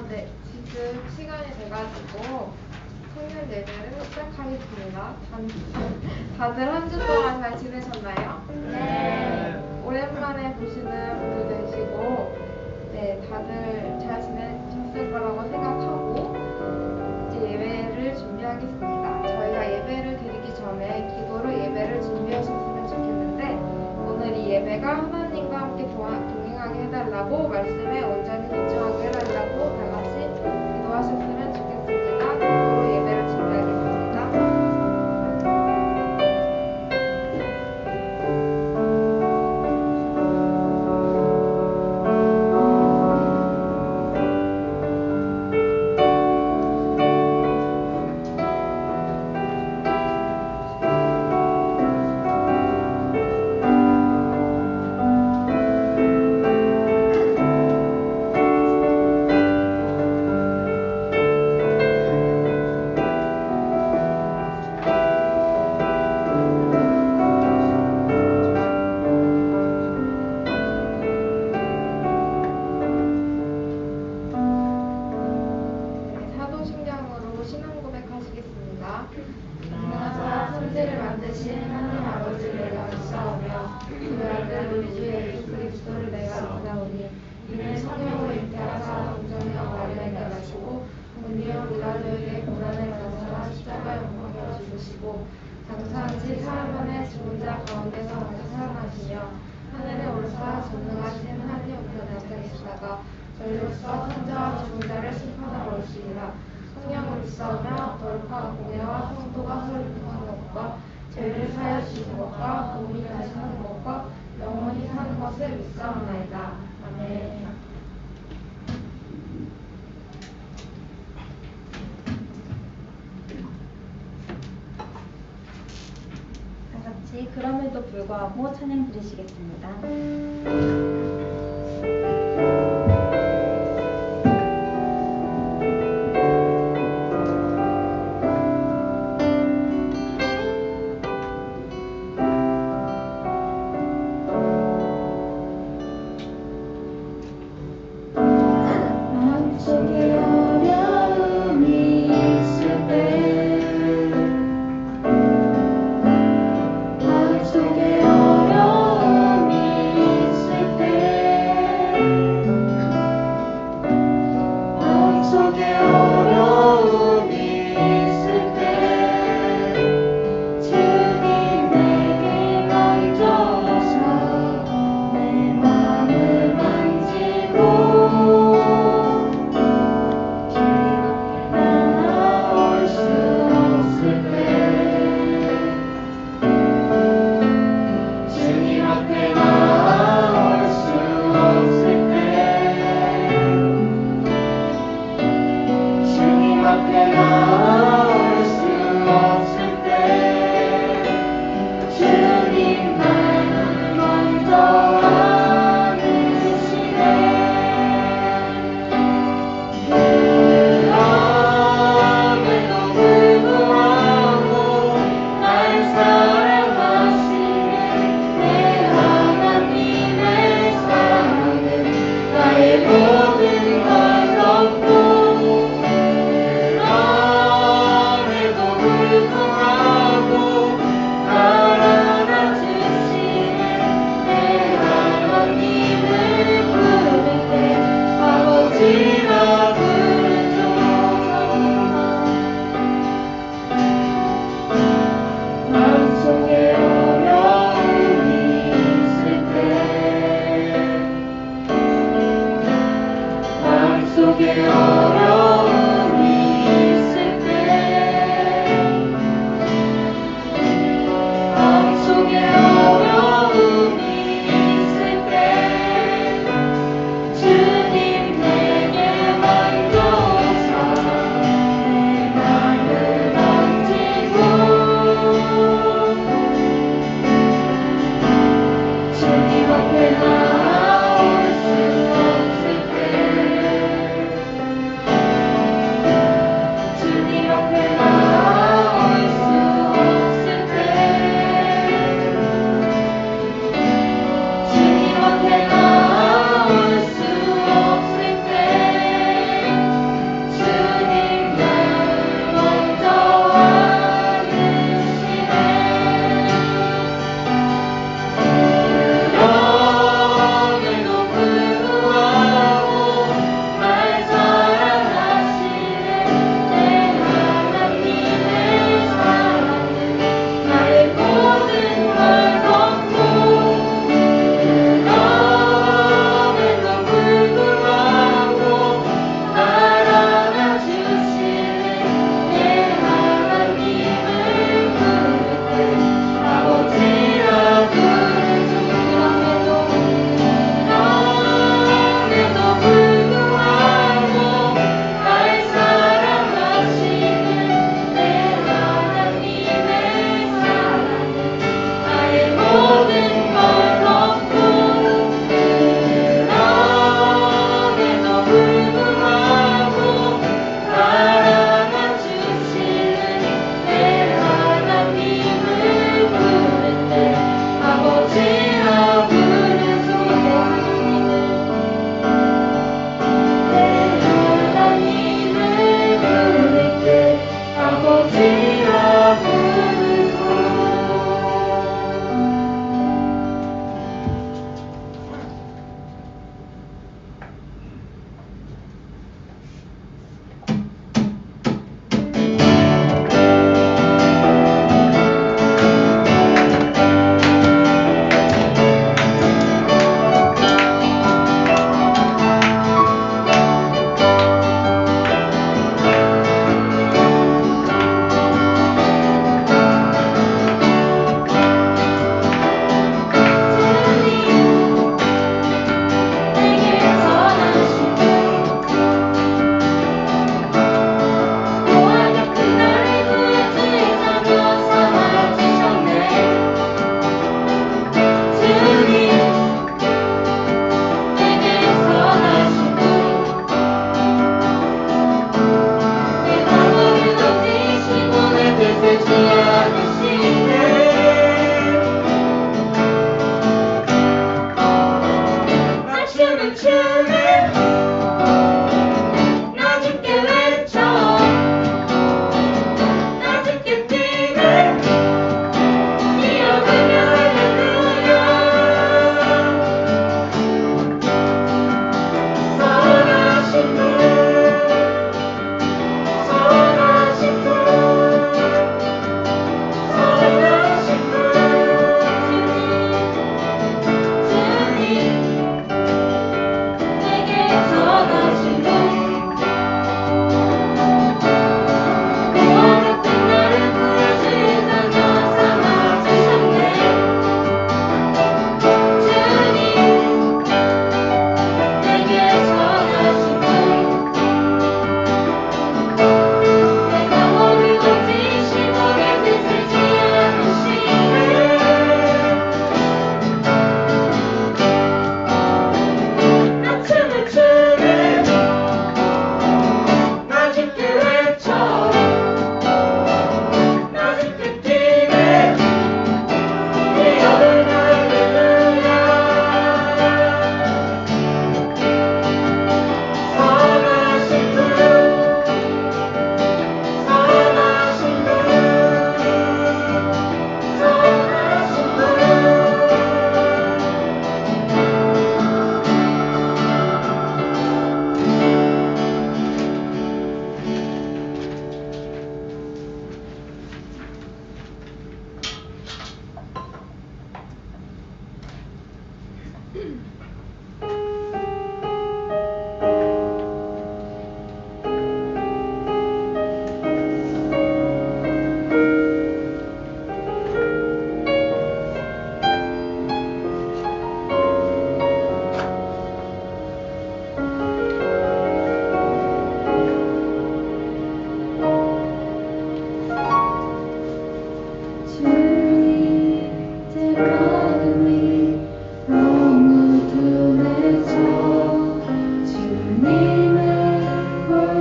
네, 지금 시간이 돼가지고 청년 예배를 시작하겠습니다. 다들 한 주 동안 잘 지내셨나요? 네. 오랜만에 보시는 분도 계시고, 네, 다들 잘 지내셨을 거라고 생각하고 이제 예배를 준비하겠습니다. 저희가 예배를 드리기 전에 기도로 예배를 준비하셨으면 좋겠는데, 오늘 이 예배가 하나님과 함께 동행하게 해달라고, 말씀에 온전히 집중하게 해달라고 다 같이 기도하셨으면 좋겠습니다. 기도로 예배를 준비하겠습니다. 사도신경으로 신앙 고백하시겠습니다. 인간과 천지를 만드신 하나님 아버지를 내가 믿사오며 그 아들 우리 주 예수 그리스도를 내가 믿사오니 이는 성령으로 잉태하사 동정녀 마리아에게 나시고 본디오 빌라도에게 고난을 받으사 십자가에 못 박혀 죽으시고 장사한 지 사흘 만에 죽은 자 가운데서 다시 살아나시며 하늘에 오르사 전능하신 하나님 우편에 앉아 계시다가 저희로서 산자와 죽은 자를 심판하러 오시리라. 성령을 믿사오며 거룩한 공예와 성도가 서로 교통하는 것과 죄를 사하여 주시는 것과 몸이 다시 사는 것과 영원히 사는 것을 믿사옵나이다. 아멘. 다 같이 그럼에도 불구하고 찬양 드리시겠습니다. 마음속에 어려움이 있을 때 마음속에 어려움이 있을 때 마음속에 어려움이 있을 때 주님 내게 먼저 오사 내 마음을 만지고 나올 수 없을 때 주님 앞에 나올 수 없을 때 주님 앞에 나올 수 없을 때 주님 나를 먼저 안으시네. 그럼에도 불구하고 날 사랑하시는 내 하나님의 사랑은 나의 모든 걸 덮고 그럼에도 불구하고 날 안아주시는 내 하나님을 부를 때 아버지라 부르죠. 마음속에 어려움이 있을 때 마음속에 어려움이 있을 때 마음속에 어려움이 있을 때 주님 내게 먼저 오사 내 맘을 만지고 주님 앞에 나올 수 없을 때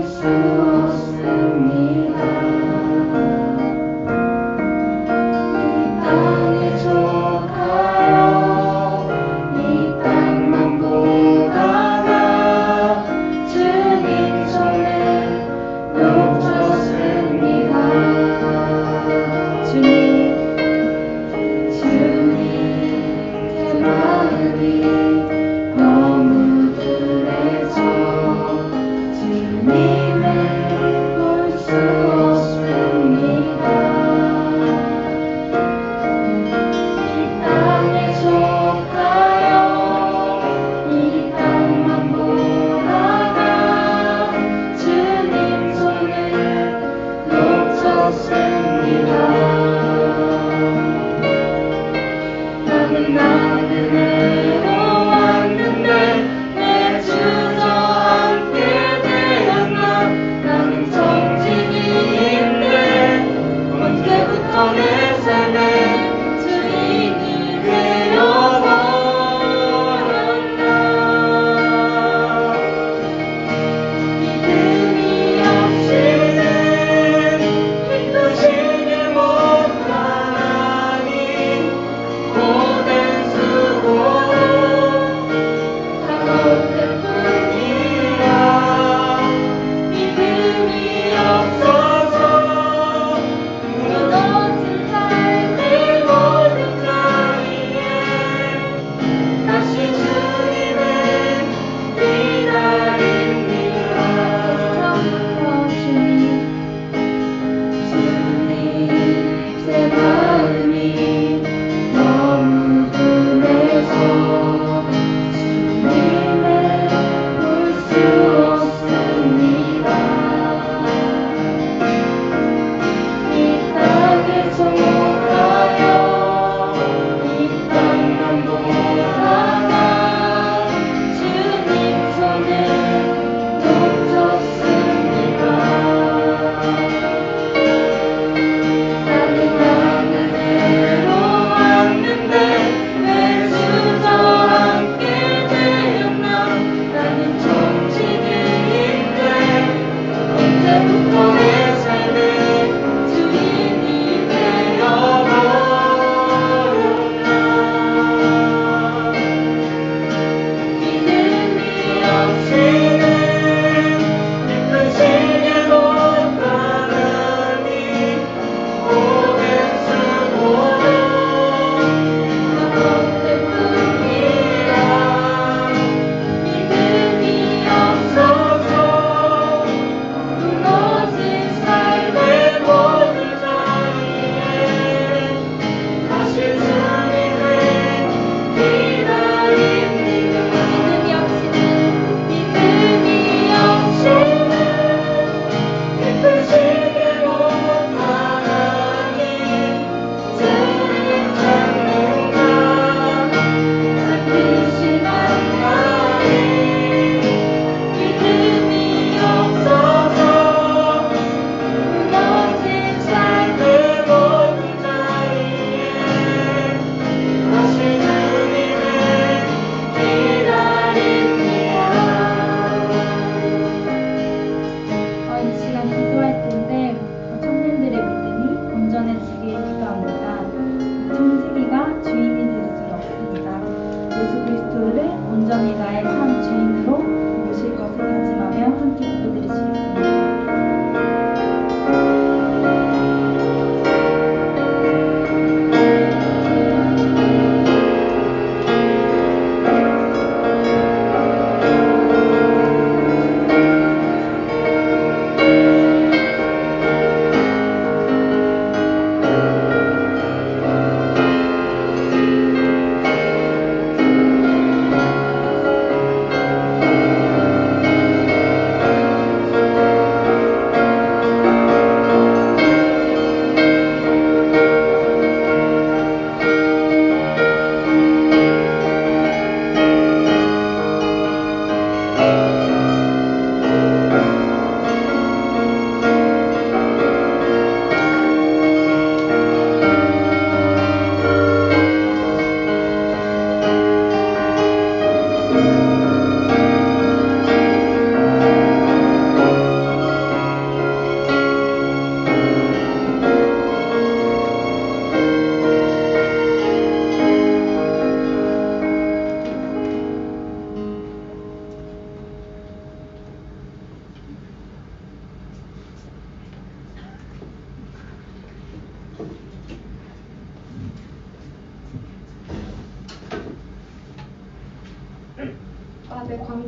수 없습니다. 이 땅에 족하여 이 땅만 보다가 주님 손에 놓쳤습니다. 주님 제 마음이 너무 둔해서 주님을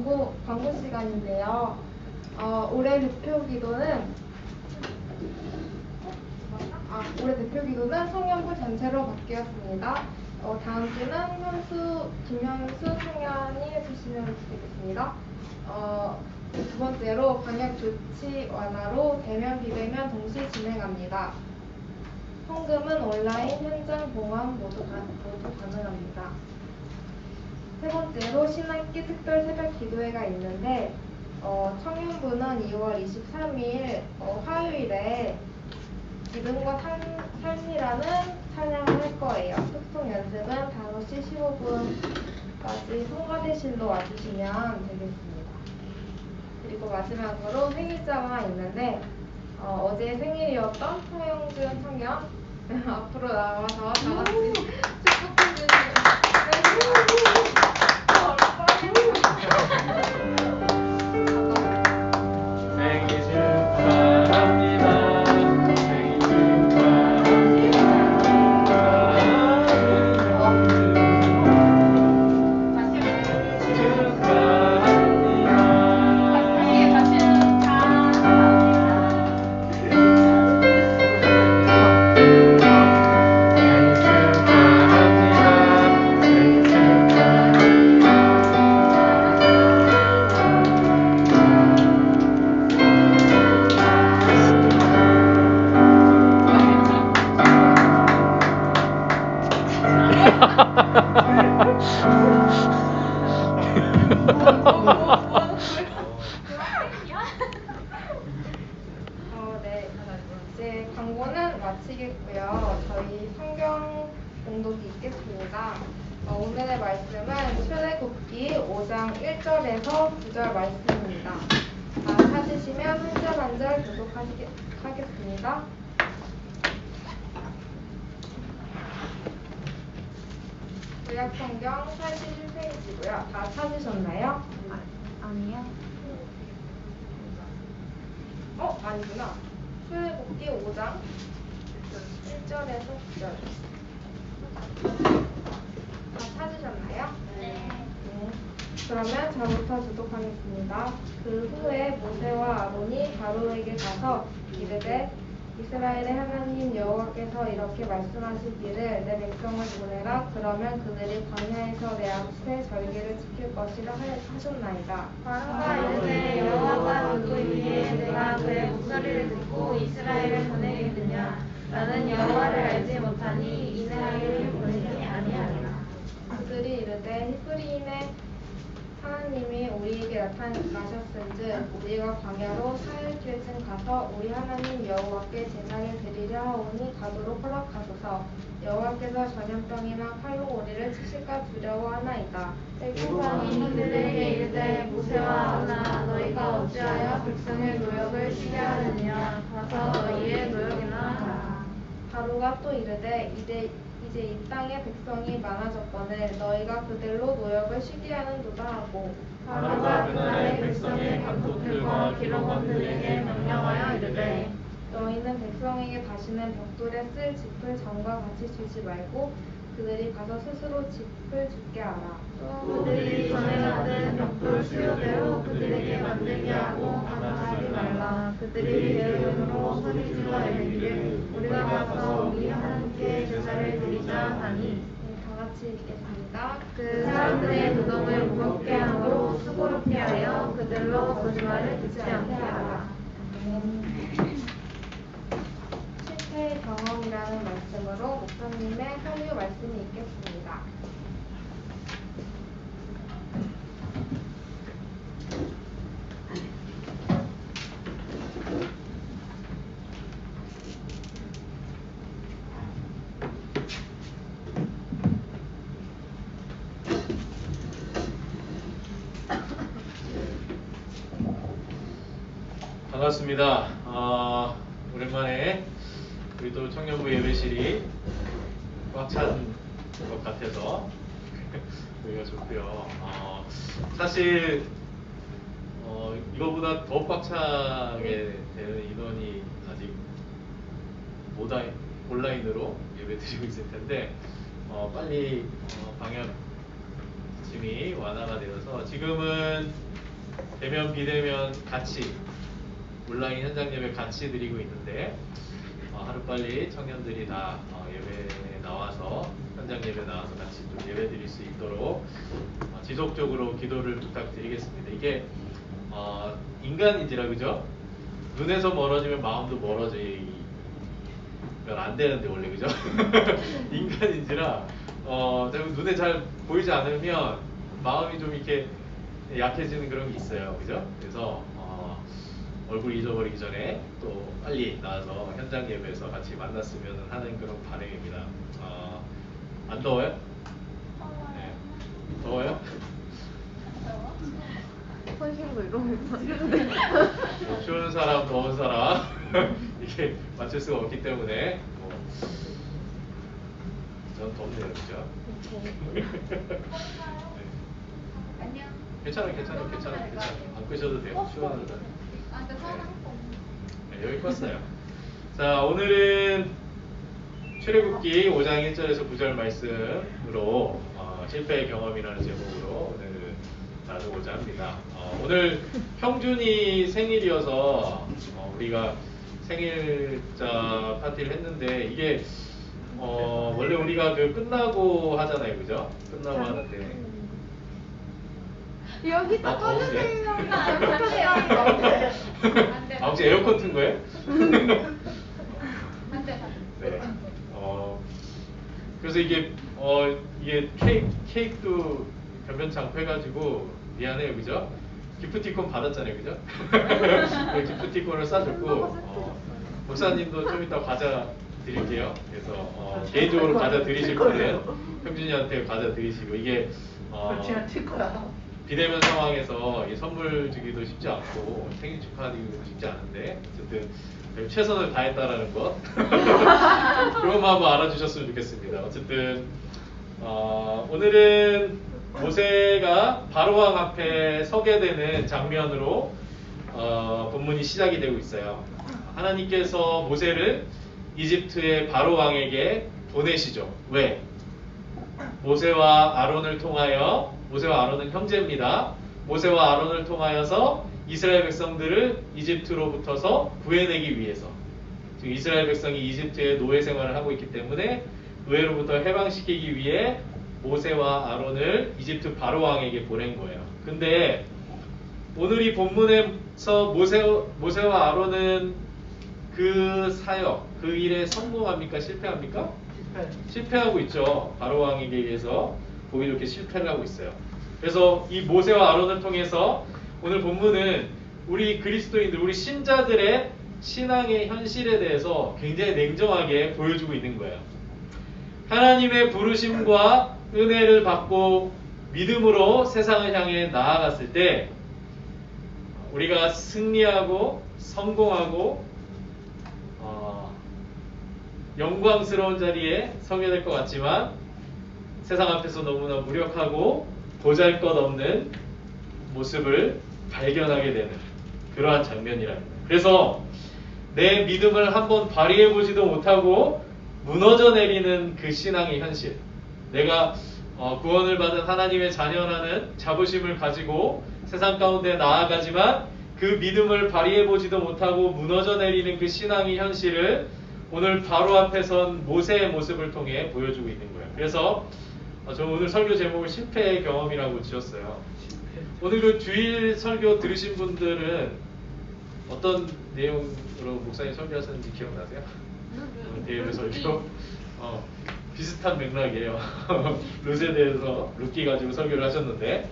광고 시간인데요. 올해 대표 기도는 청년부 전체로 바뀌었습니다. 다음 주는 김현수 청년이 해주시면 되겠습니다. 두 번째로 방역 조치 완화로 대면 비대면 동시 진행합니다. 헌금은 온라인, 현장 봉헌 모두 가능합니다. 세 번째로 신학기 특별 새벽 기도회가 있는데 청년부는 2월 23일 화요일에 기쁨과 삶이라는 찬양을 할 거예요. 속송 연습은 5시 15분까지 성가대실로 와주시면 되겠습니다. 그리고 마지막으로 생일자가 있는데 어제 생일이었던 송영준 청년 앞으로 나와서 다 같이 축복해 주시면 생일 축하합니다. 생일 네. 이제 광고는 마치겠고요. 저희 성경 봉독이 있겠습니다. 오늘의 말씀은 출애굽기 5장 1절에서 9절 말씀입니다. 찾으시면 한 절 한 절 교독하겠습니다. 구약성경 81페이지고요. 다 찾으셨나요? 아니요. 아니구나. 출애굽기 5장 1절에서 9절. 다 찾으셨나요? 네. 그러면 저부터 주독하겠습니다. 그 후에 모세와 아론이 바로에게 가서 이르되 이스라엘의 하나님 여호와께서 이렇게 말씀하시기를 내 백성을 보내라. 그러면 그들이 광야에서 내 앞에 절기를 지킬 것이라 하셨나이다. 바로가 이르되 여호와가 누구이기에 내가 그의 목소리를 듣고 이스라엘을 보내겠느냐. 나는 여호와를 알지 못하니 이스라엘을 보내지 아니하리라. 그들이 이르되 히브리인의 하나님이 우리에게 나타나셨은즉 우리가 광야로 사흘쯤 가서 우리 하나님 여호와께 제사를 드리려 하오니 가도록 허락하소서. 여호와께서 전염병이나 칼로 우리를 치실까 두려워하나이다. 백성이 그들에게 이르되 모세와 아론아 너희가 어찌하여 백성의 노역을 쉬게 하느냐. 가서 너희의 노역이나 하라. 바로가 또 이르되 이제 이 땅에 백성이 많아졌거늘 너희가 그들로 노역을 쉬게 하는도다 하고 바로가 그날의 백성의 감독들과 기록원들에게 명령하여 이르되 너희는 백성에게 다시는 벽돌에 쓸 짚을 전과 같이 주지 말고 그들이 가서 스스로 짚을 줍게 하라. 또 그들이 전에 만든 벽돌 수요대로 그들에게 만들게 하고 반항하지 말라. 그들이 내 이름으로 소리질러 이르기를 우리가 가서 우리 하나님께 제사를 드리자 하니 다 같이 읽겠습니다. 그 사람들의 무덤을 무겁게 함으로 수고롭게 하여 그들로 거짓말을 듣지 않게 하라. 실패의 경험이라는 말씀으로 목사님의 설교 말씀이 있겠습니다. 반갑습니다. 오랜만에 우리 또 청년부 예배실이 꽉 찬 것 같아서 여기가 좋고요. 사실 이거보다 더 꽉 차게 되는 인원이 아직 온라인으로 예배 드리고 있을 텐데 빨리 방역 지침이 완화가 되어서 지금은 대면 비대면 같이 온라인 현장 예배 같이 드리고 있는데 하루빨리 청년들이 다 예배에 나와서 현장 예배 나와서 같이 좀 예배 드릴 수 있도록 지속적으로 기도를 부탁드리겠습니다. 이게 인간인지라 그죠? 눈에서 멀어지면 마음도 멀어지면 안 되는데 원래 그죠? 인간인지라 눈에 잘 보이지 않으면 마음이 좀 이렇게 약해지는 그런 게 있어요, 그죠? 그래서 얼굴 잊어버리기 전에 또 빨리 나와서 현장 예배에서 같이 만났으면 하는 그런 바람입니다. 안 더워요? 네. 더워요? 선심도 이러고 있는데. 추운 사람, 더운 사람 이게 맞출 수가 없기 때문에 전 덥네요, 그죠? 네. 안녕. 괜찮아요. 안 끄셔도 돼요. 추워하는 날. 근데 서운한 거 네, 여기 껐어요. 자, 오늘은 출애굽기 5장 1절에서 9절 말씀으로 실패의 경험이라는 제목으로 오늘 나누고자 합니다. 오늘 형준이 생일이어서 우리가 생일자 파티를 했는데 이게 원래 우리가 끝나고 하잖아요, 그죠? 끝나고 하는데 여기다 꺼주세요. 혹시 에어컨 튼 거예요? 안돼. 네. 그래서 이게 케이크도 변변치 않고 해가지고 미안해요, 그죠? 기프티콘 받았잖아요, 그죠? 기프티콘을 싸줬고 목사님도 좀 이따 과자 드릴게요. 그래서 개인적으로 과자 드리실 분은 형준이한테 과자 드리시고 이게 비대면 상황에서 이 선물 주기도 쉽지 않고 생일 축하드리기도 쉽지 않은데 어쨌든 최선을 다했다라는 것 그것만 한번 알아주셨으면 좋겠습니다. 어쨌든 오늘은 모세가 바로왕 앞에 서게 되는 장면으로 본문이 시작이 되고 있어요. 하나님께서 모세를 이집트의 바로왕에게 보내시죠. 왜? 모세와 아론을 통하여, 모세와 아론은 형제입니다. 모세와 아론을 통하여서 이스라엘 백성들을 이집트로부터서 구해내기 위해서, 지금 이스라엘 백성이 이집트의 노예 생활을 하고 있기 때문에 노예로부터 해방시키기 위해 모세와 아론을 이집트 바로왕에게 보낸 거예요. 근데 오늘 이 본문에서 모세와 아론은 그 사역, 그 일에 성공합니까? 실패합니까? 실패하고 있죠. 바로왕에게 의해서 보기 좋게 실패를 하고 있어요. 그래서 이 모세와 아론을 통해서 오늘 본문은 우리 그리스도인들, 우리 신자들의 신앙의 현실에 대해서 굉장히 냉정하게 보여주고 있는 거예요. 하나님의 부르심과 은혜를 받고 믿음으로 세상을 향해 나아갔을 때 우리가 승리하고 성공하고 영광스러운 자리에 서게 될 것 같지만 세상 앞에서 너무나 무력하고 보잘것없는 모습을 발견하게 되는 그러한 장면이랍니다. 그래서 내 믿음을 한번 발휘해보지도 못하고 무너져 내리는 그 신앙의 현실, 내가 구원을 받은 하나님의 자녀라는 자부심을 가지고 세상 가운데 나아가지만 그 믿음을 발휘해보지도 못하고 무너져 내리는 그 신앙의 현실을 오늘 바로 앞에 선 모세의 모습을 통해 보여주고 있는 거예요. 그래서 저는 오늘 설교 제목을 실패의 경험이라고 지었어요. 오늘 그 주일 설교 들으신 분들은 어떤 내용으로 목사님 설교하셨는지 기억나세요? 대회 설교? 비슷한 맥락이에요. 룻에 대해서 룻기 가지고 설교를 하셨는데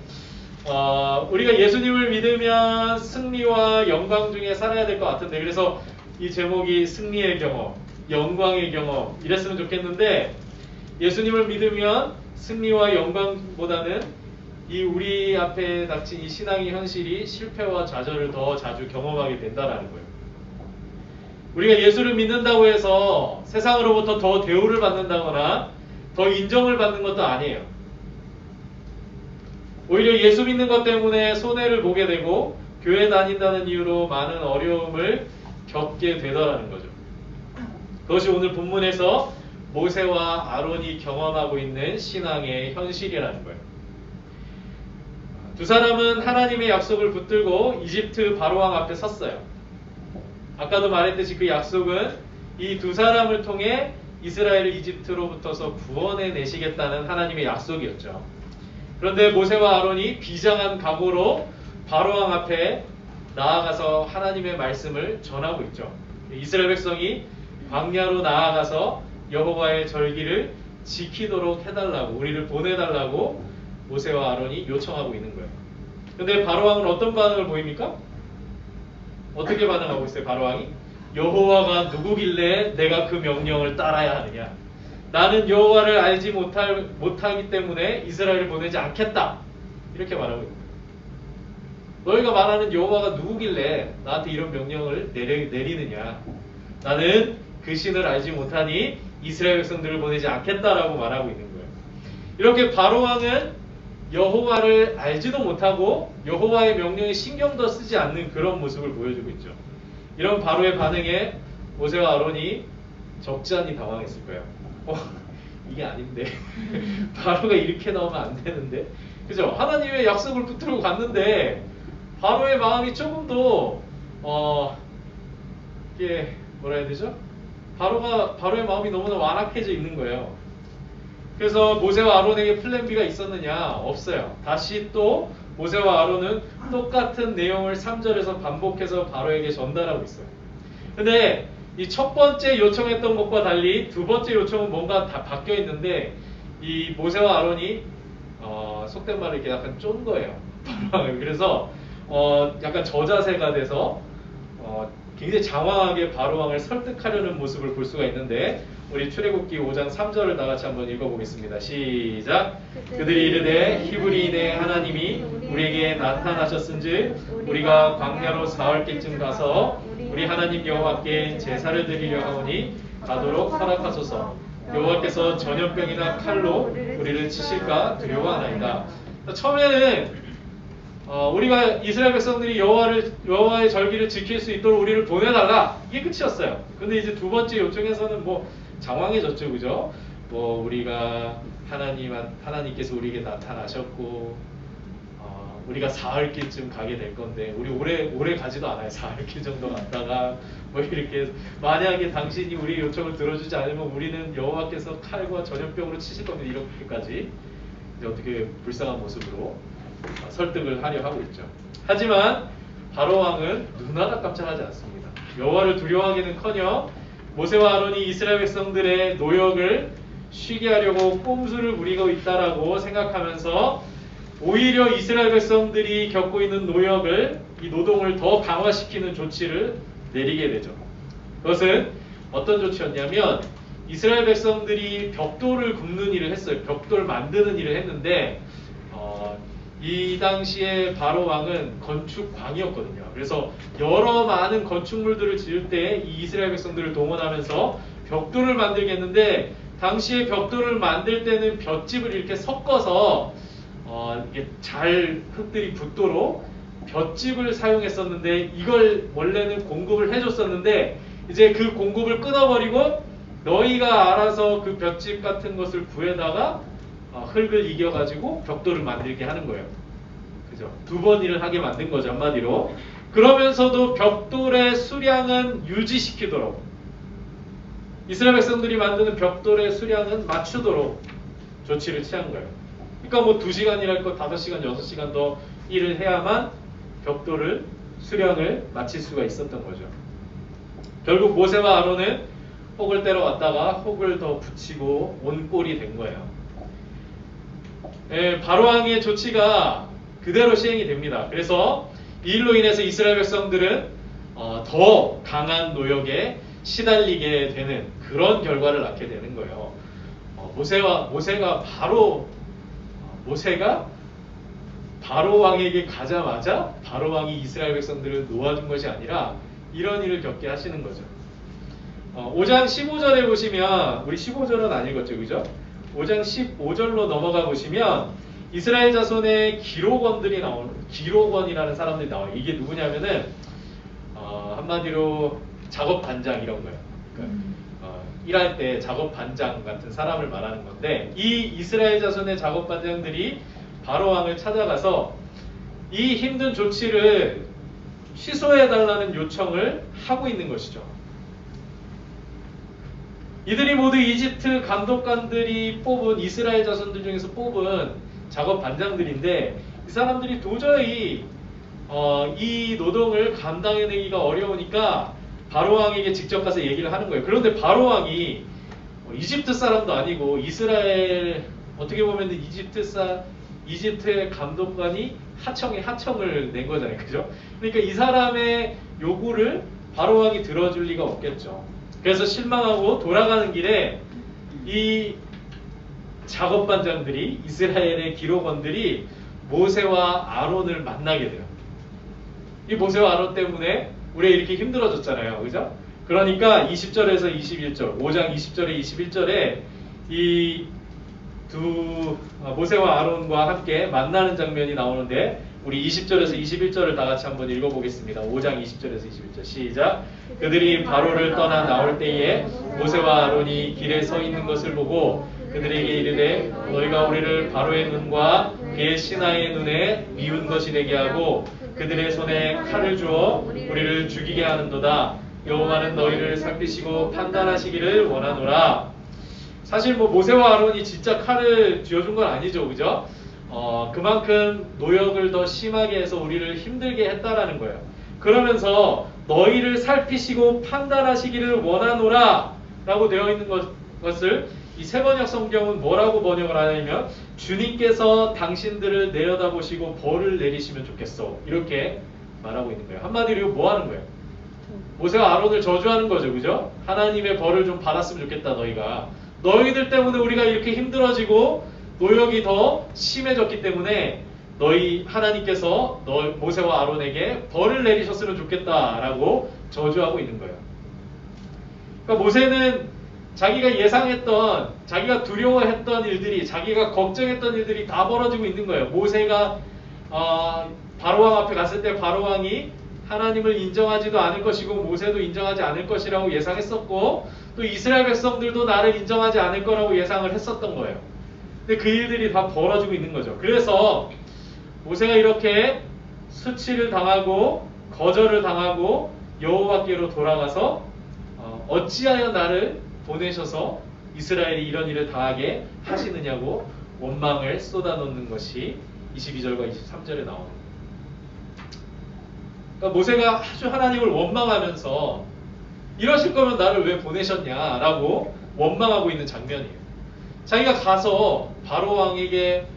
우리가 예수님을 믿으면 승리와 영광 중에 살아야 될 것 같은데, 그래서 이 제목이 승리의 경험, 영광의 경험 이랬으면 좋겠는데, 예수님을 믿으면 승리와 영광보다는 이 우리 앞에 닥친 이 신앙의 현실이 실패와 좌절을 더 자주 경험하게 된다는 거예요. 우리가 예수를 믿는다고 해서 세상으로부터 더 대우를 받는다거나 더 인정을 받는 것도 아니에요. 오히려 예수 믿는 것 때문에 손해를 보게 되고 교회 다닌다는 이유로 많은 어려움을 겪게 되더라는 거죠. 그것이 오늘 본문에서 모세와 아론이 경험하고 있는 신앙의 현실이라는 거예요. 두 사람은 하나님의 약속을 붙들고 이집트 바로왕 앞에 섰어요. 아까도 말했듯이 그 약속은 이 두 사람을 통해 이스라엘을 이집트로부터서 구원해 내시겠다는 하나님의 약속이었죠. 그런데 모세와 아론이 비장한 각오로 바로왕 앞에 나아가서 하나님의 말씀을 전하고 있죠. 이스라엘 백성이 광야로 나아가서 여호와의 절기를 지키도록 해달라고, 우리를 보내달라고 모세와 아론이 요청하고 있는 거예요. 근데 바로왕은 어떤 반응을 보입니까? 어떻게 반응하고 있어요, 바로왕이? 여호와가 누구길래 내가 그 명령을 따라야 하느냐? 나는 여호와를 알지 못하기 때문에 이스라엘을 보내지 않겠다. 이렇게 말하고 있는 거예요. 너희가 말하는 여호와가 누구길래 나한테 이런 명령을 내리느냐? 나는 그 신을 알지 못하니 이스라엘 백성들을 보내지 않겠다라고 말하고 있는 거예요. 이렇게 바로왕은 여호와를 알지도 못하고 여호와의 명령에 신경도 쓰지 않는 그런 모습을 보여주고 있죠. 이런 바로의 반응에 모세와 아론이 적지 않게 당황했을 거예요. 이게 아닌데 바로가 이렇게 나오면 안 되는데, 그죠? 하나님의 약속을 붙들고 갔는데 바로의 마음이 조금 더 이게 뭐라 해야 되죠? 바로의 마음이 너무나 완악해져 있는 거예요. 그래서 모세와 아론에게 플랜 B가 있었느냐? 없어요. 다시 또 모세와 아론은 똑같은 내용을 3절에서 반복해서 바로에게 전달하고 있어요. 근데 이 첫 번째 요청했던 것과 달리 두 번째 요청은 뭔가 다 바뀌어 있는데, 이 모세와 아론이 속된 말로 이렇게 약간 쫀 거예요. 그래서 약간 저자세가 돼서 굉장히 장황하게 바로왕을 설득하려는 모습을 볼 수가 있는데, 우리 출애굽기 5장 3절을 다 같이 한번 읽어보겠습니다. 시작. 그들이 이르되 히브리인의 하나님이 우리에게 나타나셨은즉 우리가 광야로 사흘길쯤 가서 우리 하나님 여호와께 제사를 드리려 하오니 가도록 허락하소서. 여호와께서 전염병이나 칼로 우리를 치실까 두려워하나이다. 처음에는 우리가 이스라엘 백성들이 여호와의 절기를 지킬 수 있도록 우리를 보내달라, 이게 끝이었어요. 근데 이제 두 번째 요청에서는 뭐 장황해졌죠, 그죠? 뭐 우리가 하나님께서 우리에게 나타나셨고 우리가 사흘길쯤 가게 될 건데 우리 오래 가지도 않아요. 사흘길 정도 갔다가 뭐 이렇게 만약에 당신이 우리 요청을 들어주지 않으면 우리는 여호와께서 칼과 전염병으로 치실 겁니다. 이렇게까지 이제 어떻게 불쌍한 모습으로 설득을 하려 하고 있죠. 하지만 바로왕은 눈하나 깜짝하지 않습니다. 여호와를 두려워하기는커녕 모세와 아론이 이스라엘 백성들의 노역을 쉬게 하려고 꼼수를 부리고 있다라고 생각하면서 오히려 이스라엘 백성들이 겪고 있는 노역을, 이 노동을 더 강화시키는 조치를 내리게 되죠. 그것은 어떤 조치였냐면 이스라엘 백성들이 벽돌을 굽는 일을 했어요. 벽돌 만드는 일을 했는데 이 당시에 바로 왕은 건축광이었거든요. 그래서 여러 많은 건축물들을 지을 때 이 이스라엘 백성들을 동원하면서 벽돌을 만들겠는데, 당시에 벽돌을 만들 때는 볏짚을 이렇게 섞어서 이게 잘 흙들이 붙도록 볏짚을 사용했었는데, 이걸 원래는 공급을 해줬었는데 이제 그 공급을 끊어버리고 너희가 알아서 그 볏짚 같은 것을 구해다가 흙을 이겨가지고 벽돌을 만들게 하는 거예요. 그죠? 두 번 일을 하게 만든 거죠, 한마디로. 그러면서도 벽돌의 수량은 유지시키도록, 이스라엘 백성들이 만드는 벽돌의 수량은 맞추도록 조치를 취한 거예요. 그러니까 뭐 2시간 일할 거 5시간, 6시간 더 일을 해야만 벽돌을 수량을 맞출 수가 있었던 거죠. 결국 모세와 아론은 혹을 떼러 왔다가 혹을 더 붙이고 온 꼴이 된 거예요. 바로왕의 조치가 그대로 시행이 됩니다. 그래서 이 일로 인해서 이스라엘 백성들은 더 강한 노역에 시달리게 되는 그런 결과를 낳게 되는 거예요. 모세가 바로 왕에게 가자마자 바로 왕이 이스라엘 백성들을 놓아준 것이 아니라 이런 일을 겪게 하시는 거죠. 5장 15절에 보시면, 우리 15절은 안 읽었죠, 그죠? 5장 15절로 넘어가 보시면 이스라엘 자손의 기록원이라는 사람들이 나와요. 이게 누구냐면은 한마디로 작업 반장 이런 거예요. 그러니까 일할 때 작업 반장 같은 사람을 말하는 건데, 이 이스라엘 자손의 작업 반장들이 바로 왕을 찾아가서 이 힘든 조치를 취소해달라는 요청을 하고 있는 것이죠. 이들이 모두 이집트 감독관들이 뽑은 이스라엘 자손들 중에서 뽑은 작업 반장들인데 이 사람들이 도저히 이 노동을 감당해내기가 어려우니까 바로왕에게 직접 가서 얘기를 하는 거예요. 그런데 바로왕이 이집트 사람도 아니고 이스라엘 어떻게 보면 이집트의 감독관이 하청을 낸 거잖아요. 그죠? 그러니까 이 사람의 요구를 바로왕이 들어줄 리가 없겠죠. 그래서 실망하고 돌아가는 길에 이 작업반장들이 이스라엘의 기록원들이 모세와 아론을 만나게 돼요. 이 모세와 아론 때문에 우리가 이렇게 힘들어졌잖아요. 그죠? 그러니까 20절에서 21절, 5장 20절에 21절에 이 두 모세와 아론과 함께 만나는 장면이 나오는데 우리 20절에서 21절을 다 같이 한번 읽어보겠습니다. 5장 20절에서 21절 시작. 그들이 바로를 떠나 나올 때에 모세와 아론이 길에 서 있는 것을 보고 그들에게 이르되 너희가 우리를 바로의 눈과 그의 신하의 눈에 미운 것이 되게 하고 그들의 손에 칼을 주어 우리를 죽이게 하는도다. 여호와는 너희를 살피시고 판단하시기를 원하노라. 사실 모세와 아론이 진짜 칼을 쥐어준 건 아니죠, 그죠? 그만큼 노역을 더 심하게 해서 우리를 힘들게 했다라는 거예요. 그러면서 너희를 살피시고 판단하시기를 원하노라 라고 되어 있는 것을 이 세번역 성경은 뭐라고 번역을 하냐면 주님께서 당신들을 내려다보시고 벌을 내리시면 좋겠어 이렇게 말하고 있는 거예요. 한마디로 뭐 하는 거예요? 모세와 아론을 저주하는 거죠, 그죠? 하나님의 벌을 좀 받았으면 좋겠다 너희가. 너희들 때문에 우리가 이렇게 힘들어지고 노역이 더 심해졌기 때문에 하나님께서 모세와 아론에게 벌을 내리셨으면 좋겠다라고 저주하고 있는 거예요. 그러니까 모세는 자기가 예상했던, 자기가 두려워했던 일들이, 자기가 걱정했던 일들이 다 벌어지고 있는 거예요. 모세가 바로왕 앞에 갔을 때 바로왕이 하나님을 인정하지도 않을 것이고 모세도 인정하지 않을 것이라고 예상했었고 또 이스라엘 백성들도 나를 인정하지 않을 거라고 예상을 했었던 거예요. 근데 그 일들이 다 벌어지고 있는 거죠. 그래서 모세가 이렇게 수치를 당하고 거절을 당하고 여호와께로 돌아가서 어찌하여 나를 보내셔서 이스라엘이 이런 일을 당하게 하시느냐고 원망을 쏟아놓는 것이 22절과 23절에 나오는 거예요. 그러니까 모세가 아주 하나님을 원망하면서 이러실 거면 나를 왜 보내셨냐라고 원망하고 있는 장면이에요. 자기가 가서 바로왕에게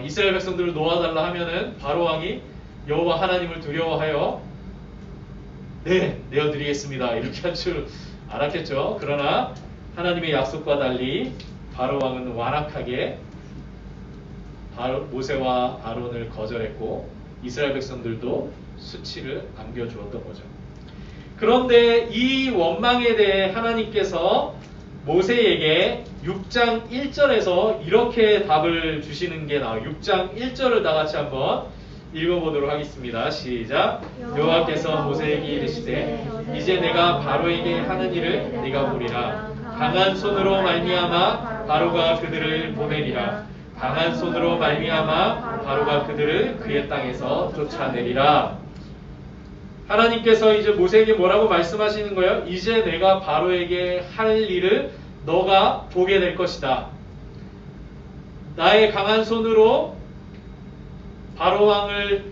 이스라엘 백성들을 놓아달라 하면은 바로왕이 여호와 하나님을 두려워하여 네, 내어드리겠습니다 이렇게 할 줄 알았겠죠. 그러나 하나님의 약속과 달리 바로왕은 완악하게 모세와 아론을 거절했고 이스라엘 백성들도 수치를 안겨주었던 거죠. 그런데 이 원망에 대해 하나님께서 모세에게 6장 1절에서 이렇게 답을 주시는 게 나와요. 6장 1절을 다 같이 한번 읽어보도록 하겠습니다. 시작. 여호와께서 모세에게 이르시되 이제 내가 바로에게 하는 일을 네가 보리라. 강한 손으로 말미암아 바로가 그들을 보내리라. 강한 손으로 말미암아 바로가 그들을 그의 땅에서 쫓아내리라. 하나님께서 이제 모세에게 뭐라고 말씀하시는 거예요? 이제 내가 바로에게 할 일을 너가 보게 될 것이다. 나의 강한 손으로 바로왕을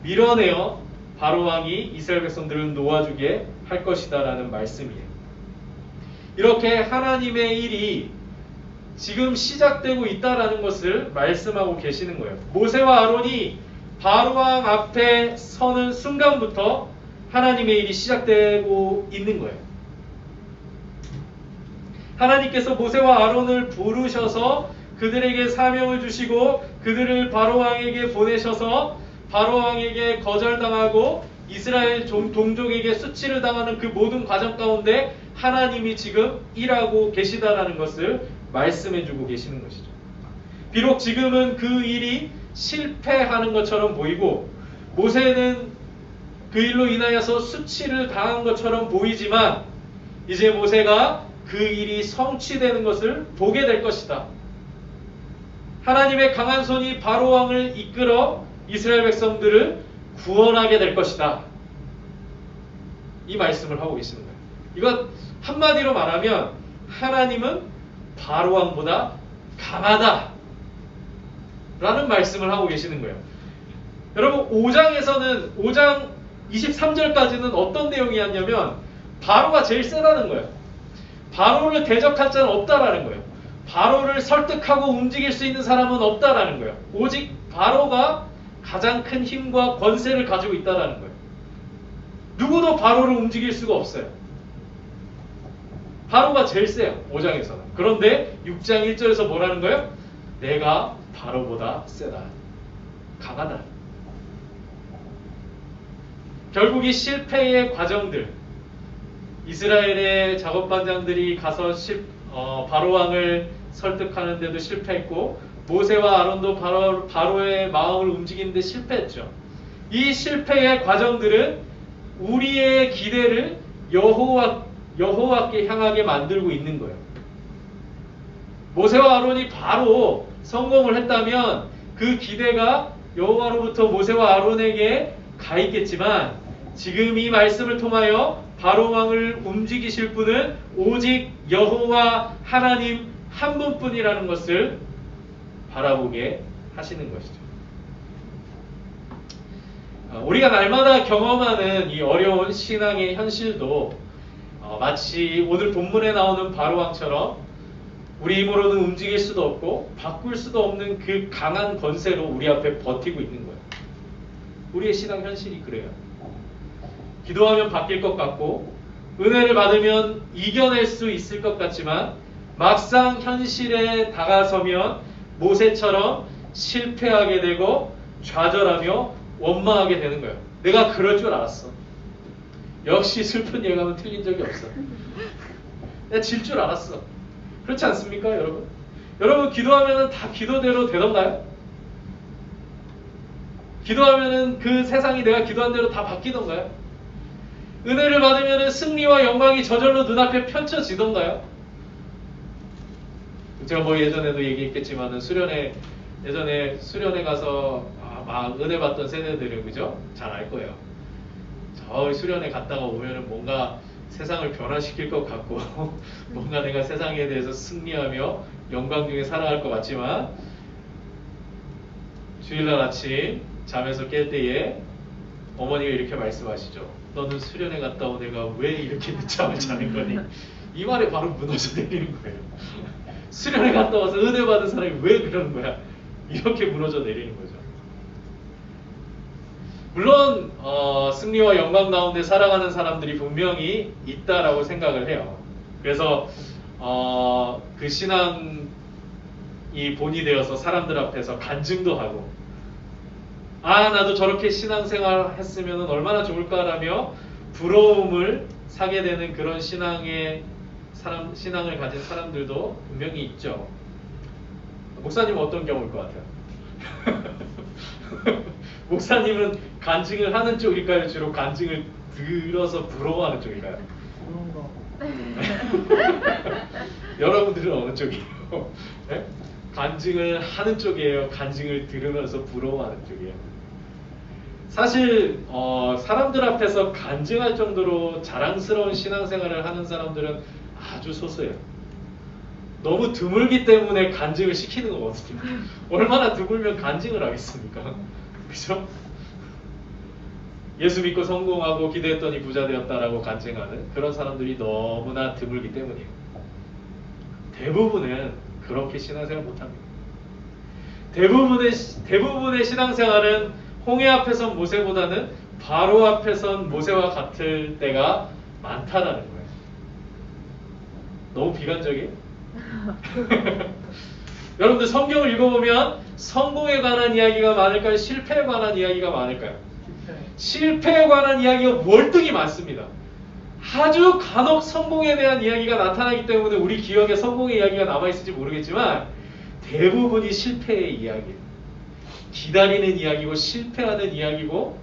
밀어내어 바로왕이 이스라엘 백성들을 놓아주게 할 것이다 라는 말씀이에요. 이렇게 하나님의 일이 지금 시작되고 있다라는 것을 말씀하고 계시는 거예요. 모세와 아론이 바로왕 앞에 서는 순간부터 하나님의 일이 시작되고 있는 거예요. 하나님께서 모세와 아론을 부르셔서 그들에게 사명을 주시고 그들을 바로왕에게 보내셔서 바로왕에게 거절당하고 이스라엘 동족에게 수치를 당하는 그 모든 과정 가운데 하나님이 지금 일하고 계시다라는 것을 말씀해주고 계시는 것이죠. 비록 지금은 그 일이 실패하는 것처럼 보이고 모세는 그 일로 인하여서 수치를 당한 것처럼 보이지만 이제 모세가 그 일이 성취되는 것을 보게 될 것이다. 하나님의 강한 손이 바로왕을 이끌어 이스라엘 백성들을 구원하게 될 것이다. 이 말씀을 하고 계시는 거예요. 이건 한마디로 말하면 하나님은 바로 왕보다 강하다 라는 말씀을 하고 계시는 거예요. 여러분 5장 23절까지는 어떤 내용이었냐면 바로가 제일 세다는 거예요. 바로를 대적할 자는 없다라는 거예요. 바로를 설득하고 움직일 수 있는 사람은 없다라는 거예요. 오직 바로가 가장 큰 힘과 권세를 가지고 있다라는 거예요. 누구도 바로를 움직일 수가 없어요. 바로가 제일 세요. 5장에서는. 그런데 6장 1절에서 뭐라는 거예요? 내가 바로보다 세다. 강하다. 결국 이 실패의 과정들, 이스라엘의 작업반장들이 가서 바로왕을 설득하는데도 실패했고 모세와 아론도 바로의 마음을 움직이는데 실패했죠. 이 실패의 과정들은 우리의 기대를 여호와께 향하게 만들고 있는 거예요. 모세와 아론이 바로 성공을 했다면 그 기대가 여호와로부터 모세와 아론에게 가 있겠지만 지금 이 말씀을 통하여 바로 왕을 움직이실 분은 오직 여호와 하나님 한 분뿐이라는 것을 바라보게 하시는 것이죠. 우리가 날마다 경험하는 이 어려운 신앙의 현실도 마치 오늘 본문에 나오는 바로 왕처럼 우리 힘으로는 움직일 수도 없고 바꿀 수도 없는 그 강한 권세로 우리 앞에 버티고 있는 거예요. 우리의 신앙 현실이 그래요. 기도하면 바뀔 것 같고 은혜를 받으면 이겨낼 수 있을 것 같지만 막상 현실에 다가서면 모세처럼 실패하게 되고 좌절하며 원망하게 되는 거예요. 내가 그럴 줄 알았어. 역시 슬픈 예감은 틀린 적이 없어. 내가 질 줄 알았어. 그렇지 않습니까, 여러분? 여러분 기도하면 다 기도대로 되던가요? 기도하면 그 세상이 내가 기도한 대로 다 바뀌던가요? 은혜를 받으면 승리와 영광이 저절로 눈앞에 펼쳐지던가요? 제가 뭐 예전에도 얘기했겠지만은 예전에 수련회 가서 막 은혜 받던 세대들은 그죠? 잘 알 거예요. 저 수련회 갔다가 오면은 뭔가 세상을 변화시킬 것 같고 뭔가 내가 세상에 대해서 승리하며 영광 중에 살아갈 것 같지만 주일날 아침 잠에서 깰 때에 어머니가 이렇게 말씀하시죠. 너는 수련회 갔다 온 애가 왜 이렇게 늦잠을 자는 거니? 이 말에 바로 무너져 내리는 거예요. 수련회 갔다 와서 은혜 받은 사람이 왜 그러는 거야? 이렇게 무너져 내리는 거죠. 물론 승리와 영광 가운데 살아가는 사람들이 분명히 있다라고 생각을 해요. 그래서 그 신앙이 본이 되어서 사람들 앞에서 간증도 하고 나도 저렇게 신앙생활 했으면 얼마나 좋을까라며 부러움을 사게 되는 그런 신앙을 가진 사람들도 분명히 있죠. 목사님은 어떤 경우일 것 같아요? 목사님은 간증을 하는 쪽일까요? 주로 간증을 들어서 부러워하는 쪽일까요? 여러분들은 어느 쪽이에요? 네? 간증을 하는 쪽이에요? 간증을 들으면서 부러워하는 쪽이에요? 사실 사람들 앞에서 간증할 정도로 자랑스러운 신앙생활을 하는 사람들은 아주 소수예요. 너무 드물기 때문에 간증을 시키는 거거든요. 얼마나 드물면 간증을 하겠습니까? 그죠? 예수 믿고 성공하고 기도했더니 부자 되었다라고 간증하는 그런 사람들이 너무나 드물기 때문이에요. 대부분은 그렇게 신앙생활 못합니다. 대부분의 신앙생활은 홍해 앞에선 모세보다는 바로 앞에선 모세와 같을 때가 많다라는 거예요. 너무 비관적이에요? 여러분들 성경을 읽어보면 성공에 관한 이야기가 많을까요? 실패에 관한 이야기가 많을까요? 실패에 관한 이야기가 월등히 많습니다. 아주 간혹 성공에 대한 이야기가 나타나기 때문에 우리 기억에 성공의 이야기가 남아있을지 모르겠지만 대부분이 실패의 이야기예요. 기다리는 이야기고 실패하는 이야기고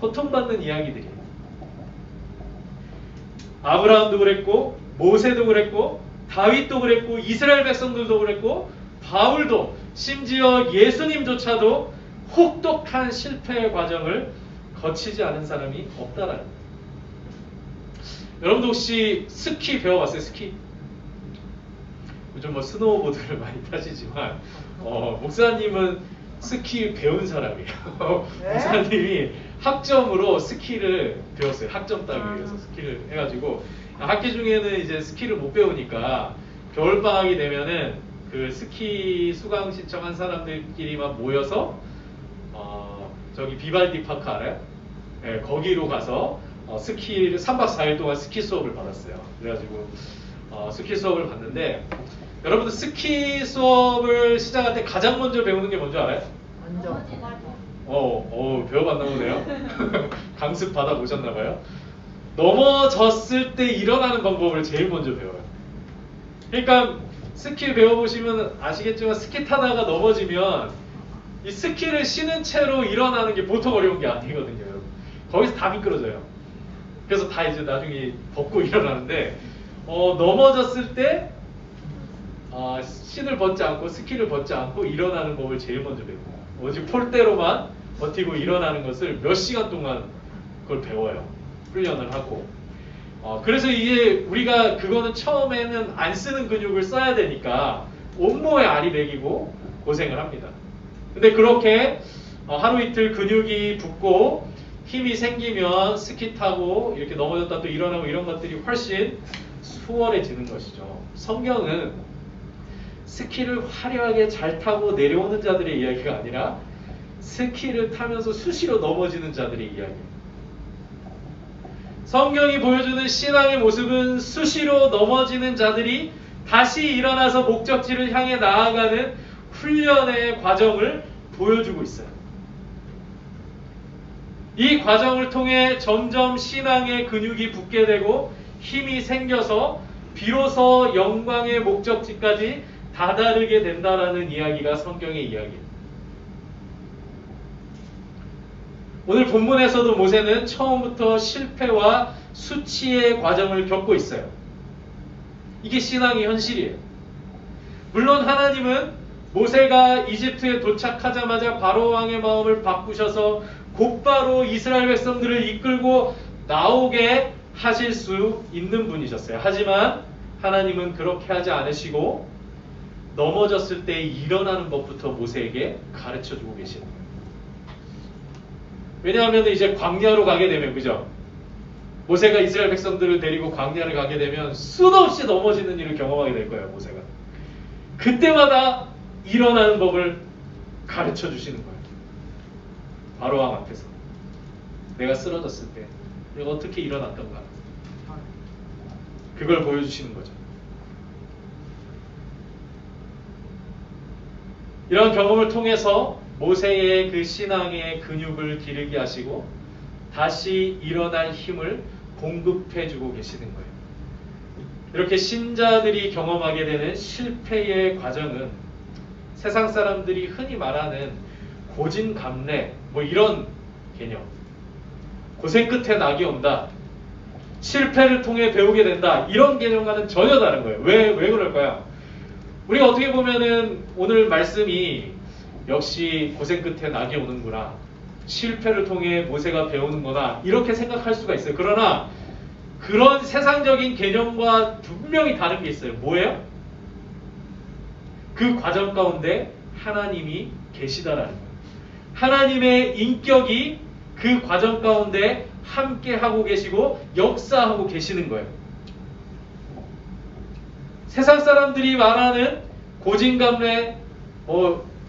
고통받는 이야기들이에요. 아브라함도 그랬고 모세도 그랬고 다윗도 그랬고 이스라엘 백성들도 그랬고 바울도 심지어 예수님조차도 혹독한 실패의 과정을 거치지 않은 사람이 없다라는 거예요. 여러분도 혹시 스키 배워봤어요? 스키? 요즘 뭐 스노우보드를 많이 타시지만 목사님은 스키 배운 사람이에요. 네? 목사님이 학점으로 스키를 배웠어요. 학점 따기 위해서 스키를 해가지고 학기 중에는 이제 스키를 못 배우니까 겨울방학이 되면은 그 스키 수강 신청한 사람들끼리만 모여서 저기 비발디 파크 알아요? 네, 거기로 가서 스키를 3박 4일 동안 스키 수업을 받았어요. 그래가지고 스키 수업을 받는데 여러분들 스키 수업을 시작할 때 가장 먼저 배우는 게 뭔지 알아요? 완전. 배워봤나 보네요. 강습 받아보셨나봐요. 넘어졌을 때 일어나는 방법을 제일 먼저 배워요. 그러니까 스키 배워보시면 아시겠지만 스키 타다가 넘어지면 이 스키를 신은 채로 일어나는 게 보통 어려운 게 아니거든요. 여러분. 거기서 다 미끄러져요. 그래서 다 이제 나중에 벗고 일어나는데 넘어졌을 때 신을 벗지 않고 스키를 벗지 않고 일어나는 법을 제일 먼저 배워요. 오직 폴대로만 버티고 일어나는 것을 몇 시간 동안 그걸 배워요. 훈련을 하고. 그래서 이게 우리가 그거는 처음에는 안 쓰는 근육을 써야 되니까 온몸에 알이 배기고 고생을 합니다. 근데 그렇게 하루 이틀 근육이 붙고 힘이 생기면 스키 타고 이렇게 넘어졌다 또 일어나고 이런 것들이 훨씬 수월해지는 것이죠. 성경은 스키를 화려하게 잘 타고 내려오는 자들의 이야기가 아니라 스키를 타면서 수시로 넘어지는 자들의 이야기예요. 성경이 보여주는 신앙의 모습은 수시로 넘어지는 자들이 다시 일어나서 목적지를 향해 나아가는 훈련의 과정을 보여주고 있어요. 이 과정을 통해 점점 신앙의 근육이 붙게 되고 힘이 생겨서 비로소 영광의 목적지까지 다다르게 된다라는 이야기가 성경의 이야기입니다. 오늘 본문에서도 모세는 처음부터 실패와 수치의 과정을 겪고 있어요. 이게 신앙의 현실이에요. 물론 하나님은 모세가 이집트에 도착하자마자 바로 왕의 마음을 바꾸셔서 곧바로 이스라엘 백성들을 이끌고 나오게 하실 수 있는 분이셨어요. 하지만 하나님은 그렇게 하지 않으시고 넘어졌을 때 일어나는 법부터 모세에게 가르쳐주고 계시는 거예요. 왜냐하면 이제 광야로 가게 되면, 그죠? 모세가 이스라엘 백성들을 데리고 광야를 가게 되면 수도 없이 넘어지는 일을 경험하게 될 거예요, 모세가. 그때마다 일어나는 법을 가르쳐 주시는 거예요. 바로왕 앞에서. 내가 쓰러졌을 때 내가 어떻게 일어났던가. 그걸 보여주시는 거죠. 이런 경험을 통해서 모세의 그 신앙의 근육을 기르게 하시고 다시 일어날 힘을 공급해 주고 계시는 거예요. 이렇게 신자들이 경험하게 되는 실패의 과정은 세상 사람들이 흔히 말하는 고진감래 뭐 이런 개념, 고생 끝에 낙이 온다, 실패를 통해 배우게 된다, 이런 개념과는 전혀 다른 거예요. 왜 그럴까요? 우리가 어떻게 보면은 오늘 말씀이 역시 고생 끝에 낙이 오는구나, 실패를 통해 모세가 배우는구나, 이렇게 생각할 수가 있어요. 그러나 그런 세상적인 개념과 분명히 다른 게 있어요. 뭐예요? 그 과정 가운데 하나님이 계시다라는 거예요. 하나님의 인격이 그 과정 가운데 함께 하고 계시고 역사하고 계시는 거예요. 세상 사람들이 말하는 고진감래,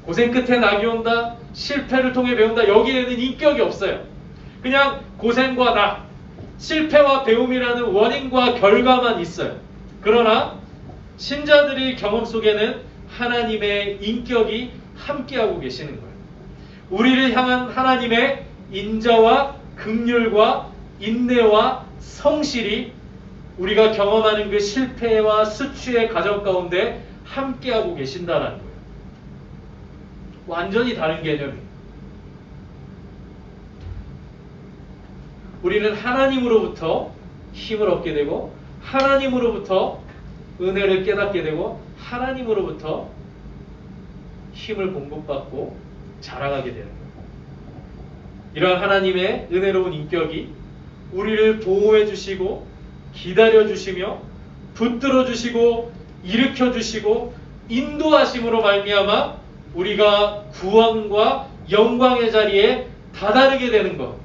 고생 끝에 낙이 온다, 실패를 통해 배운다, 여기에는 인격이 없어요. 그냥 고생과 낙, 실패와 배움이라는 원인과 결과만 있어요. 그러나 신자들의 경험 속에는 하나님의 인격이 함께하고 계시는 거예요. 우리를 향한 하나님의 인자와 긍휼과 인내와 성실이 우리가 경험하는 그 실패와 수치의 과정 가운데 함께하고 계신다는 거예요. 완전히 다른 개념이에요. 우리는 하나님으로부터 힘을 얻게 되고 하나님으로부터 은혜를 깨닫게 되고 하나님으로부터 힘을 공급받고 자라가게 되는 거예요. 이러한 하나님의 은혜로운 인격이 우리를 보호해 주시고 기다려 주시며 붙들어 주시고 일으켜 주시고 인도하심으로 말미암아 우리가 구원과 영광의 자리에 다다르게 되는 것.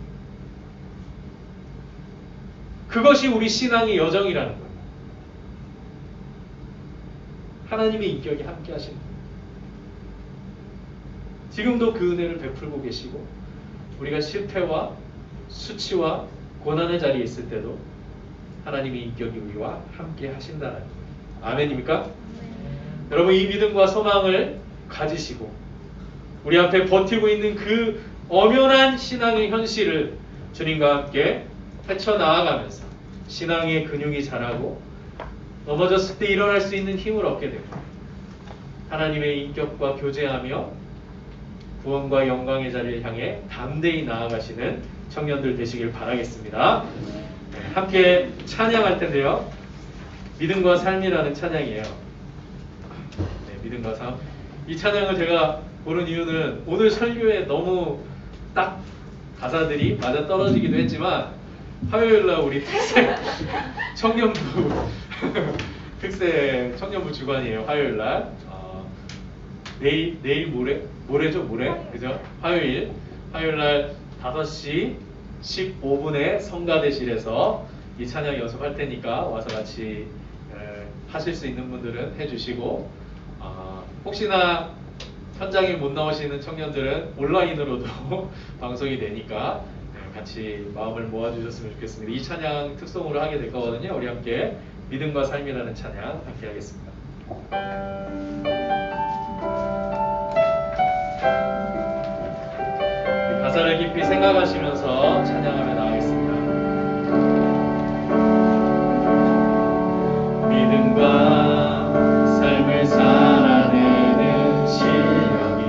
그것이 우리 신앙의 여정이라는 거예요. 하나님의 인격이 함께 하시는 거예요. 지금도 그 은혜를 베풀고 계시고 우리가 실패와 수치와 고난의 자리에 있을 때도 하나님의 인격이 우리와 함께 하신다는 거예요. 아멘입니까? 여러분, 이 믿음과 소망을 가지시고 우리 앞에 버티고 있는 그 엄연한 신앙의 현실을 주님과 함께 헤쳐나아가면서 신앙의 근육이 자라고 넘어졌을 때 일어날 수 있는 힘을 얻게 되고 하나님의 인격과 교제하며 구원과 영광의 자리를 향해 담대히 나아가시는 청년들 되시길 바라겠습니다. 함께 찬양할 텐데요. 믿음과 삶이라는 찬양이에요. 믿음과 삶. 이 찬양을 제가 고른 이유는 오늘 설교에 너무 딱 가사들이 맞아 떨어지기도 했지만 화요일날 우리 특세 청년부 특세 청년부 주관이에요. 화요일날 내일 모레죠. 그죠? 화요일날 5시 15분에 성가대실에서 이 찬양 연습할 테니까 와서 같이 하실 수 있는 분들은 해주시고 혹시나 현장에 못 나오시는 청년들은 온라인으로도 방송이 되니까 같이 마음을 모아주셨으면 좋겠습니다. 이 찬양 특송으로 하게 될 거거든요. 우리 함께 믿음과 삶이라는 찬양 함께 하겠습니다. 가사를 깊이 생각하시면서 찬양하며 나가겠습니다. 믿음과 삶을 살아내는 실력이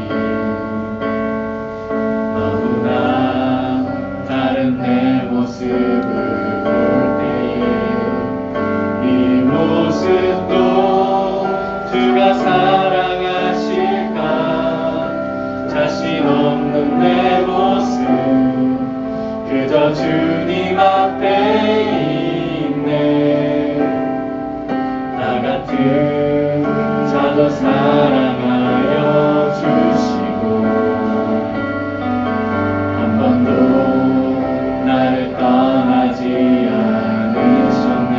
너무나 다른 내 모습을 볼 때에 이 모습도 주가 사랑하실까 자신 없는 내 모습 그저 주님 앞에 있네 나 같은 자도 사랑하여 주시고 한 번도 나를 떠나지 않으셨네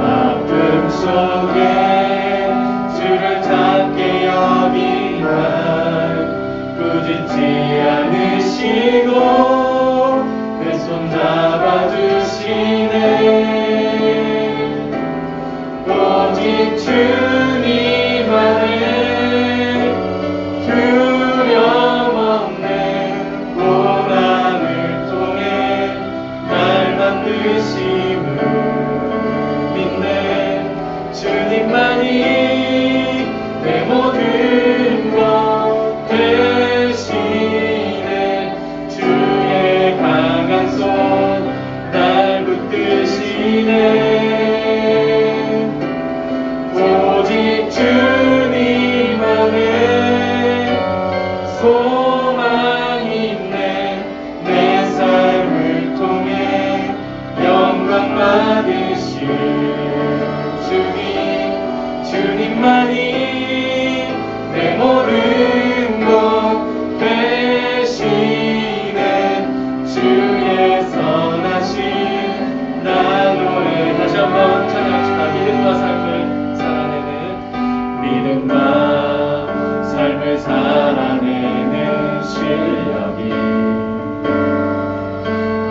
아픔 속에 주를 찾게 여긴 날 꾸짖지 않으시고 내 손 잡아주시네 오직 주님 안에 두려움 없는 고난을 통해 날 만드심을 믿네 주님만이 내 모든 것 대신에 주의 강한 손 날 붙드시네 오직 주님 안에 소망이 있네 내 삶을 통해 영광 받으실 주님만이 내 모든 것 대신에 주의 선하신 나노에 다시 한번 찬양합시다. 믿음과 삶을 살아내는 믿음과 삶을 살아내는 실력이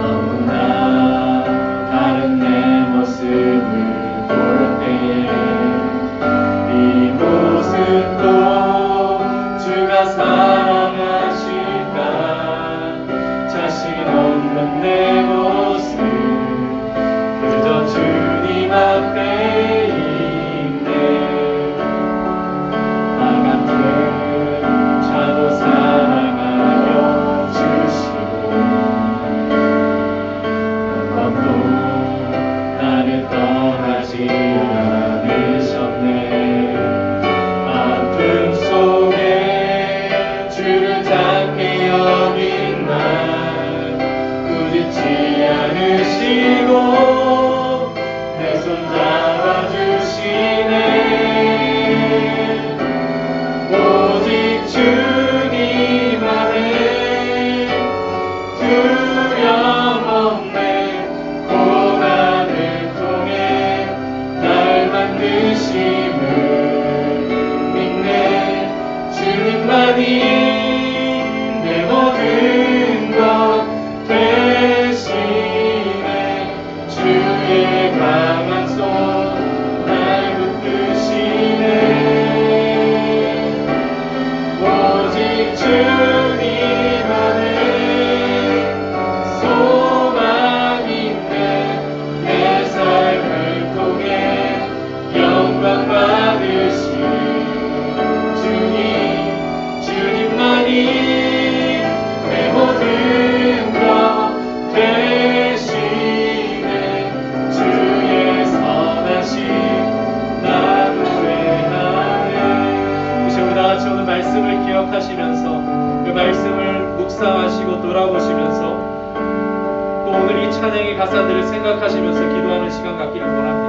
너무나 다른 내 모습을 볼 때에 이 모습도 주가 사랑하실까 자신 없는 내 모습 그저 주님 앞에 있네 나 같은 자도 사랑하여 주시고 한 번도 나를 떠나지 않으셨네 아픔 속에 주를 찾게 여긴 날 내 손 잡아주시네. 오직 주님만의 두려움 없네. 고난을 통해 날 만드심을 믿네. 주님만이 내 모든 것 되시네. 주의 강한 손 날 붙드시네. 오직 주님만의 소망인데 내 삶을 통해 영광 받으시 주님만이 내 모든 것 되시네. 주의 선하심 나를 외하네. 이제 우리 다 같이 오늘 말씀을 기억하시면서 그 말씀을 묵상하시고 돌아보시면서 또 오늘 이 찬양의 가사들을 생각하시면서 기도하는 시간 갖기를 원합니다.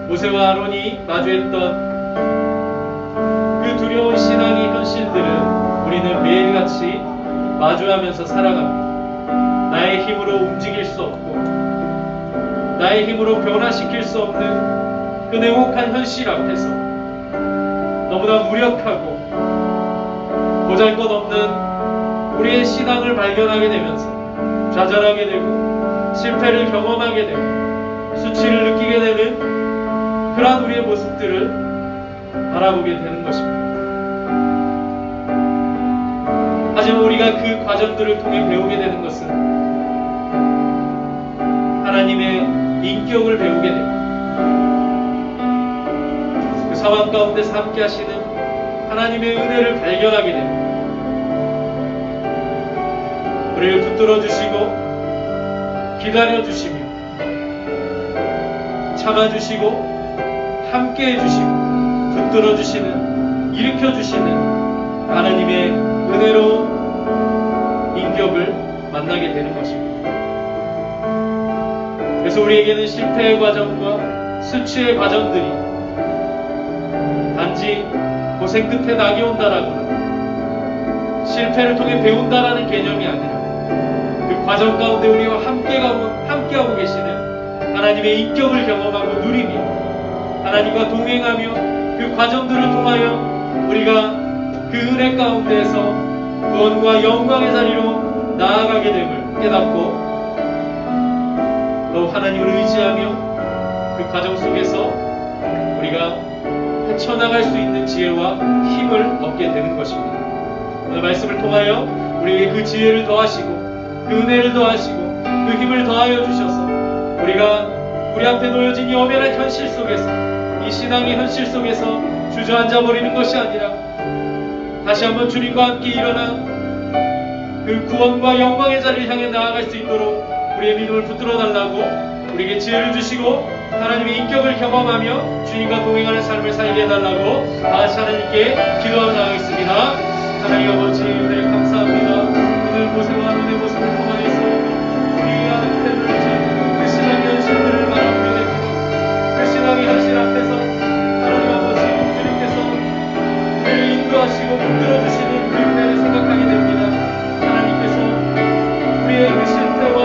모세와 아론이 마주했던 그 두려운 신앙의 현실들은 우리는 매일같이 마주하면서 살아갑니다. 나의 힘으로 움직일 수 없고 나의 힘으로 변화시킬 수 없는 그 냉혹한 현실 앞에서 너무나 무력하고 보잘것없는 우리의 신앙을 발견하게 되면서 좌절하게 되고 실패를 경험하게 되고 수치를 느끼게 되는 그러한 우리의 모습들을 바라보게 되는 것입니다. 하지만 우리가 그 과정들을 통해 배우게 되는 것은 하나님의 인격을 배우게 됩니다. 그 상황 가운데서 함께 하시는 하나님의 은혜를 발견하게 됩니다. 우리를 붙들어 주시고 기다려 주시며 참아 주시고 함께 해 주시고 붙들어 주시는 일으켜 주시는 하나님의 은혜로운 인격을 만나게 되는 것입니다. 그래서 우리에게는 실패의 과정과 수치의 과정들이 단지 고생 끝에 낙이 온다라거나 실패를 통해 배운다라는 개념이 아니라 그 과정 가운데 우리와 함께하고 계시는 하나님의 인격을 경험하고 누리며 하나님과 동행하며 그 과정들을 통하여 우리가 그 은혜 가운데에서 구원과 영광의 자리로 나아가게 됨을 깨닫고 또 하나님을 의지하며 그 과정 속에서 우리가 헤쳐나갈 수 있는 지혜와 힘을 얻게 되는 것입니다. 오늘 말씀을 통하여 우리에게 그 지혜를 더하시고 그 은혜를 더하시고 그 힘을 더하여 주셔서 우리가 우리 앞에 놓여진 이 엄연한 현실 속에서 이 신앙의 현실 속에서 주저앉아 버리는 것이 아니라 다시 한번 주님과 함께 일어나 그 구원과 영광의 자리를 향해 나아갈 수 있도록 우리의 믿음을 붙들어 달라고 우리에게 지혜를 주시고 하나님의 인격을 경험하며 주님과 동행하는 삶을 살게 해달라고 다시 하나님께 기도하며 나가겠습니다. 하나님 아버지 은혜 감사합니다. 오늘 모세와 아론의 모습을 통하여서 우리 앞에 놓여진 그 신앙의 현실들을 바라보게 됩니다. 그 신앙의 현실 앞에서 하나님 아버지 주님께서 우리를 인도하시고 붙들어주시는 그 은혜를 생각하게 됩니다. 하나님께서 우리의 그 실패와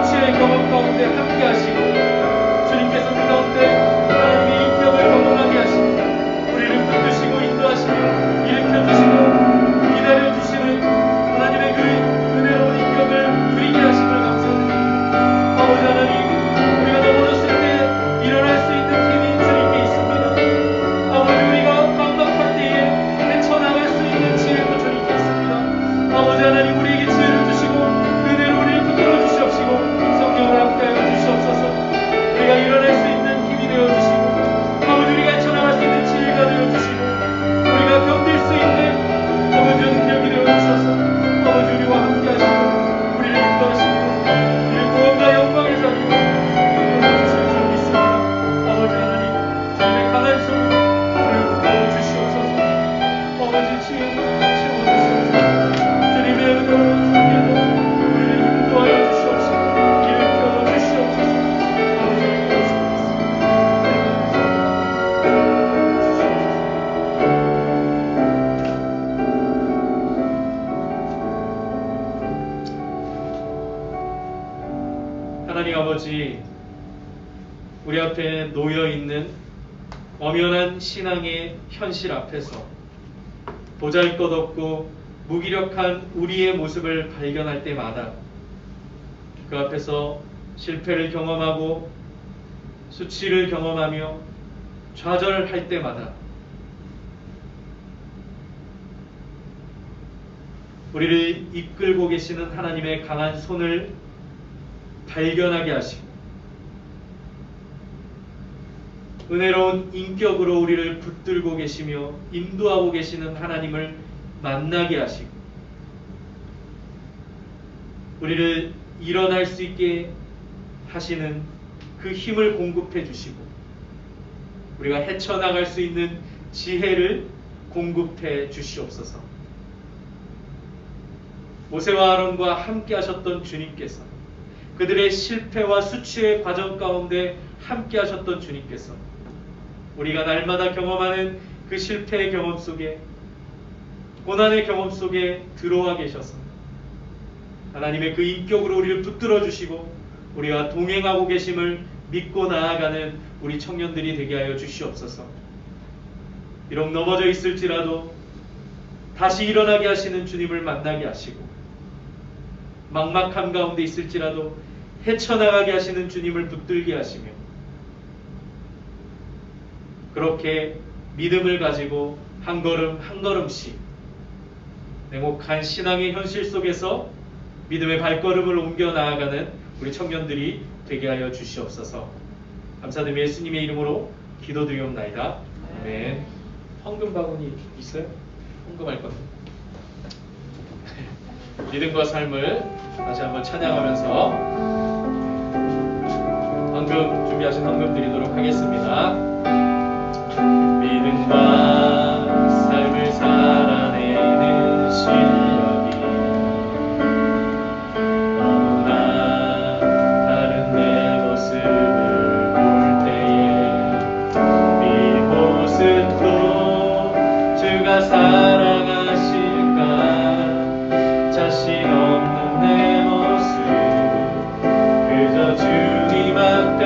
수치의 경험 가운데 함께 하시고 주님께서 그 가운데 하나님의 인격을 경험하게 하시고 우리를 붙드시고 인도하시며 일으켜주시고 기다려주시는 하나님의 그 은혜로운 인격을 아버지, 우리 앞에 놓여 있는 엄연한 신앙의 현실 앞에서 보잘것없고 무기력한 우리의 모습을 발견할 때마다 그 앞에서 실패를 경험하고 수치를 경험하며 좌절할 때마다 우리를 이끌고 계시는 하나님의 강한 손을 발견하게 하시고 은혜로운 인격으로 우리를 붙들고 계시며 인도하고 계시는 하나님을 만나게 하시고 우리를 일어날 수 있게 하시는 그 힘을 공급해 주시고 우리가 헤쳐나갈 수 있는 지혜를 공급해 주시옵소서. 모세와 아론과 함께 하셨던 주님께서, 그들의 실패와 수치의 과정 가운데 함께 하셨던 주님께서 우리가 날마다 경험하는 그 실패의 경험 속에, 고난의 경험 속에 들어와 계셔서 하나님의 그 인격으로 우리를 붙들어 주시고 우리가 동행하고 계심을 믿고 나아가는 우리 청년들이 되게 하여 주시옵소서. 비록 넘어져 있을지라도 다시 일어나게 하시는 주님을 만나게 하시고 막막함 가운데 있을지라도 헤쳐나가게 하시는 주님을 붙들게 하시며 그렇게 믿음을 가지고 한 걸음 한 걸음씩 냉혹한 신앙의 현실 속에서 믿음의 발걸음을 옮겨 나아가는 우리 청년들이 되게 하여 주시옵소서. 감사드리며 예수님의 이름으로 기도드리옵나이다. 아멘. 헌금 바구니 있어요? 헌금할 겁니다. 믿음과 삶을 다시 한번 찬양하면서 헌금 준비하신 헌금 드리도록 하겠습니다. 믿음과 삶을 살아내는 실력이 너무나 다른 내 모습을 볼 때에 이곳은 또 주가 사랑하실까 자신 없는 내 모습 그저 주님 앞에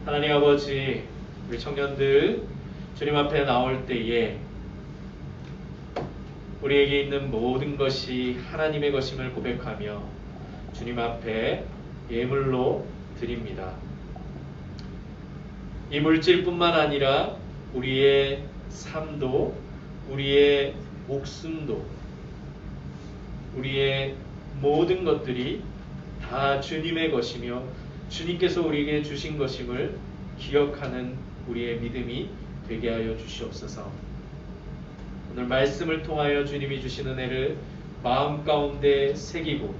하나님 아버지, 우리 청년들 주님 앞에 나올 때에 우리에게 있는 모든 것이 하나님의 것임을 고백하며 주님 앞에 예물로 드립니다. 이 물질뿐만 아니라 우리의 삶도, 우리의 목숨도, 우리의 모든 것들이 다 주님의 것이며 주님께서 우리에게 주신 것임을 기억하는 우리의 믿음이 되게 하여 주시옵소서. 오늘 말씀을 통하여 주님이 주신 은혜를 마음 가운데 새기고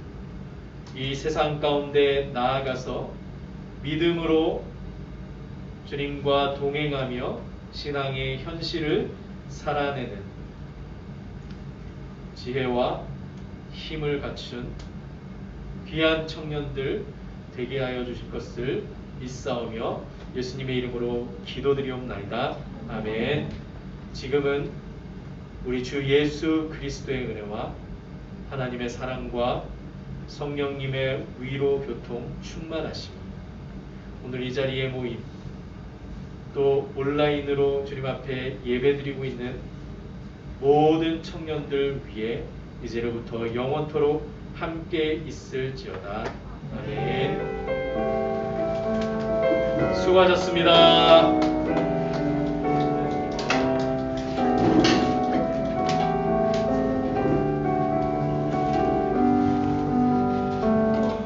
이 세상 가운데 나아가서 믿음으로 주님과 동행하며 신앙의 현실을 살아내는 지혜와 힘을 갖춘 귀한 청년들 되게 하여 주실 것을 믿사오며 예수님의 이름으로 기도드리옵나이다. 아멘. 지금은 우리 주 예수 그리스도의 은혜와 하나님의 사랑과 성령님의 위로 교통 충만하심, 오늘 이 자리에 모임, 또 온라인으로 주님 앞에 예배드리고 있는 모든 청년들 위해 이제로부터 영원토록 함께 있을지어다. 아멘. 수고하셨습니다.